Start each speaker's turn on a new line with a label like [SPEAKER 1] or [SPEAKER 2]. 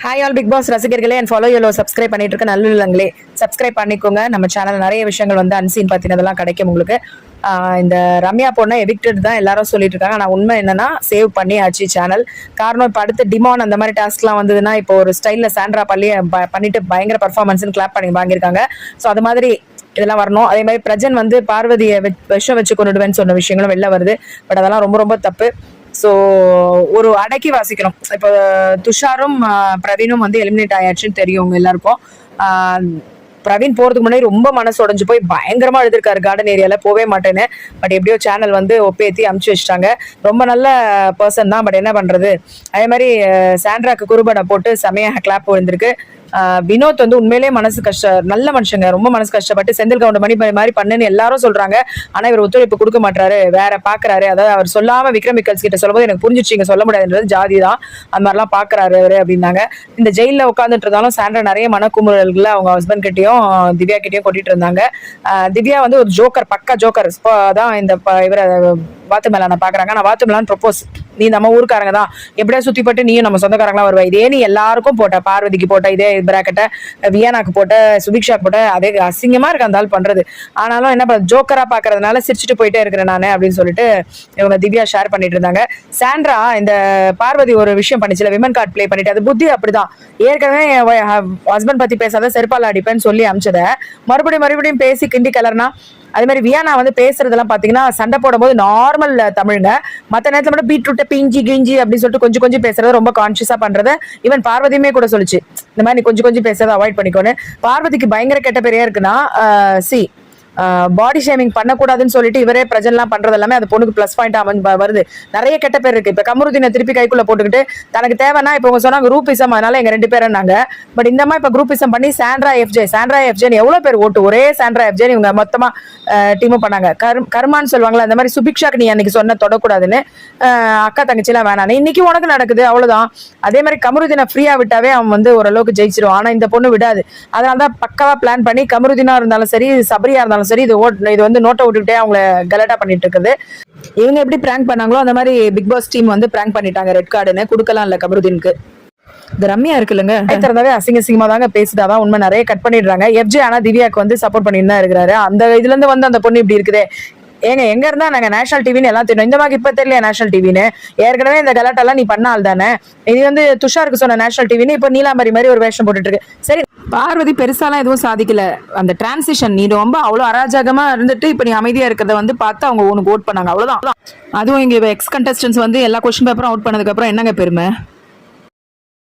[SPEAKER 1] Hi all big boss ரசிகர்களே and follow யூலோ subscribe பண்ணிட்டு இருக்க நல்லுள்ளங்களே சப்ஸ்கிரைப் பண்ணிக்கோங்க. நம்ம சேனல் நிறைய விஷயங்கள் வந்து அன்சீன் பத்தினதெல்லாம் கிடைக்கும் உங்களுக்கு. இந்த ரம்யா பொண்ணை எவிக்டட் தான் எல்லாரும் சொல்லிட்டு இருக்காங்க. ஆனால் உண்மை என்னன்னா சேவ் பண்ணி ஆச்சு சேனல். காரணம் இப்போ அடுத்து டிமான் அந்த மாதிரி டாஸ்க்லாம் வந்ததுன்னா இப்போ ஒரு ஸ்டைலில் சாண்ட்ரா பண்ணிட்டு பயங்கர பர்ஃபார்மன்ஸ்னு கிளாப் பண்ணி வாங்கியிருக்காங்க. ஸோ அது மாதிரி இதெல்லாம் வரணும். அதே மாதிரி பிரஜன் வந்து பார்வதியை விஷம் வச்சு கொண்டுடுவேன்னு சொன்ன விஷயங்களும் வெளில வருது. பட் அதெல்லாம் ரொம்ப ரொம்ப தப்பு. ஸோ ஒரு அடக்கி வாசிக்கணும். இப்போ துஷாரும் பிரவீனும் வந்து எலிமினேட் ஆயாச்சுன்னு தெரியும் உங்க எல்லாருக்கும். பிரவீன் போறதுக்கு முன்னாடி ரொம்ப மனசு உடஞ்சு போய் பயங்கரமா எழுதிருக்காரு கார்டன் ஏரியால, போவே மாட்டேன்னு. பட் எப்படியோ சேனல் வந்து ஒப்பேத்தி அமுச்சு வச்சிட்டாங்க. ரொம்ப நல்ல பர்சன் தான், பட் என்ன பண்றது. அதே மாதிரி சாண்ட்ராக்கு குறுபடை போட்டு செமையா கிளாப் விழுந்திருக்கு. வினோத் வந்து உண்மையிலேயே மனசு நல்ல மனுஷங்க, ரொம்ப மனசு கஷ்டப்பட்டு செந்தில் கவுண்டர் மாதிரி பண்ணுன்னு எல்லாரும் சொல்றாங்க. ஆனா இவர் ஒத்துழைப்பு கொடுக்க மாட்டாரு, வேற பாக்குறாரு. அதாவது அவர் சொல்லாம விக்ரம் விக்கல்ஸ் கிட்ட சொல்லும்போது எனக்கு புரிஞ்சிச்சு இங்க சொல்ல முடியாதுன்றது ஜாதி தான், அந்த மாதிரிலாம் பாக்குறாரு அவரு அப்படின்னாங்க. இந்த ஜெயில உட்காந்துட்டு இருந்தாலும் சாண்ட்ரா நிறைய மனக்குமுறல்களை அவங்க ஹஸ்பண்ட் கிட்டயும் திவ்யா கிட்டயும் கொட்டிட்டு இருந்தாங்க. திவ்யா வந்து ஒரு ஜோக்கர், பக்கா ஜோக்கர் தான். இந்த இவரை வாத்துமேலான பாக்குறாங்க. நான் வாத்துமேலான் ப்ரொப்போஸ், நீ நம்ம ஊருக்காரங்க தான், எப்படியா சுத்தி போட்டு நீயும் நம்ம சொந்தக்காரங்களா வருவா. இதே நீ எல்லாருக்கும் போட்ட, பார்வதிக்கு போட்ட இதே பிராக்கெட்டை, வியானாக்கு போட்ட, சுபிக்ஷாக்கு போட்ட, அதே அசிங்கமா இருக்கு அந்த ஆள் பண்றது. ஆனாலும் என்ன ஜோக்கரா பாக்குறதுனால சிரிச்சுட்டு போயிட்டே இருக்கிறேன் நானு அப்படின்னு சொல்லிட்டு இவங்க திவ்யா ஷேர் பண்ணிட்டு இருந்தாங்க. சாண்ட்ரா இந்த பார்வதி ஒரு விஷயம் பண்ணிச்சுல, விமன் கார்டு பிளே பண்ணிட்டு, அது புத்தி அப்படிதான். ஏற்கனவே ஹஸ்பண்ட் பத்தி பேசாத செருப்பால் அடிப்பேன்னு சொல்லி அமிச்சத மறுபடியும் பேசி கிண்டி கலர்னா. அதே மாதிரி வியானா வந்து பேசுறதெல்லாம் பாத்தீங்கன்னா சண்டை போடும் போது நார்மல் தமிழ்ங்க, மற்ற நேரத்துல மட்டும் பீட்ரூட்டை பிஞ்சி கிஞ்சி அப்படின்னு சொல்லிட்டு கொஞ்சம் பேசுறத ரொம்ப கான்சியஸா பண்றத ஈவன் பார்வதியுமே கூட சொல்லிச்சு, இந்த மாதிரி நீ கொஞ்சம் பேசுறதை அவாய்ட் பண்ணிக்கோன்னு. பார்வதிக்கு பயங்கர கெட்ட பேரையா இருக்குன்னா பாடி ஷேமிங் பண்ணக்கூடாதுன்னு சொல்லிட்டு இவரே பிரஜன்லாம் பண்றது எல்லாமே அது பொண்ணுக்கு பிளஸ் பாயிண்ட் வருது. நிறைய கெட்ட பேர் இருக்கு. இப்ப கமருதீனை திருப்பி கைக்குள்ள போட்டுக்கிட்டு தனக்கு தேவைன்னா இப்ப உங்க சொன்னாங்க குரூப்பிசம், அதனால எங்க 2 பேரும் நாங்க. பட் இந்த மாதிரி இப்ப குரூப்பிசம் பண்ணி சாண்ட்ரா எஃப்ஜே எவ்வளவு பேர் ஓட்டு, ஒரே சாண்ட்ரா எஃப்ஜே இவங்க மொத்தமா டீமும் பண்ணாங்க. கர்மான்னு சொல்லுவாங்களா, அந்த மாதிரி சுபிக்ஷாக்கு நீ அன்னைக்கு சொன்ன தொடக்கூடாதுன்னு, அக்கா தங்கச்சி எல்லாம் வேணான்னு இன்னைக்கு உனக்கு நடக்குது, அவ்வளவுதான். அதே மாதிரி கமருதீனை ஃப்ரீயா விட்டாவே அவன் வந்து ஓரளவுக்கு ஜெயிச்சிருவான். ஆனா இந்த பொண்ணு விடாது. அதனாலதான் பக்காவா பிளான் பண்ணி கமருதீனா இருந்தாலும் சரி, சபரியா இருந்தாலும் சரி, இது வந்து நோட்டை விட்டுக்கிட்டே அவங்கள கலாட்டா பண்ணிட்டு இருக்குது. இவங்க எப்படி பிராங்க் பண்ணாங்களோ அந்த மாதிரி பிக் பாஸ் டீம் வந்து பிராங்க் பண்ணிட்டாங்க. ரெட் கார்டுன்னு கொடுக்கலாம் இல்ல கமருதீனுக்கு. இந்த ரம்யா இருக்குல்லங்க, திறந்தாவே அசிங்கமா தாங்க பேசுதாதான் உண்மை. நிறைய கட் பண்ணிடுறாங்க. எஃப்ஜே ஆனா திவ்யாக்கு வந்து சப்போர்ட் பண்ணிட்டு தான் இருக்கிறாரு. அந்த இதுல இருந்து வந்து அந்த பொண்ணு இப்படி இருக்குதே. எங்க இருந்தா நாங்க நேஷனல் டிவின்னு எல்லாம் தெரியும், இந்த மாதிரி இப்ப தெரியல நேஷனல் டிவின்னு. ஏற்கனவே இந்த கலாட்டெல்லாம் நீ பண்ணால் தானே. இது வந்து துஷாருக்கு சொன்ன நேஷனல் டிவின்னு இப்ப நீலாம்பரி மாதிரி ஒரு வேஷம் போட்டுட்டு இருக்கு. சரி, பார்வதி பெருசாலாம் எதுவும் சாதிக்கல. அந்த டிரான்சிஷன் நீ ரொம்ப அவ்வளவு அராஜகமா இருந்துட்டு இப்ப நீ அமைதியா இருக்கிறத வந்து பார்த்து அவங்க உனக்கு ஓட் பண்ணாங்க, அவ்வளவுதான். அதுவும் இங்க எக்ஸ் கண்டஸ்டன்ஸ் வந்து எல்லா கொஸ்டின் பேப்பரும் அவுட் பண்ணதுக்கு அப்புறம் என்னங்க பெருமை.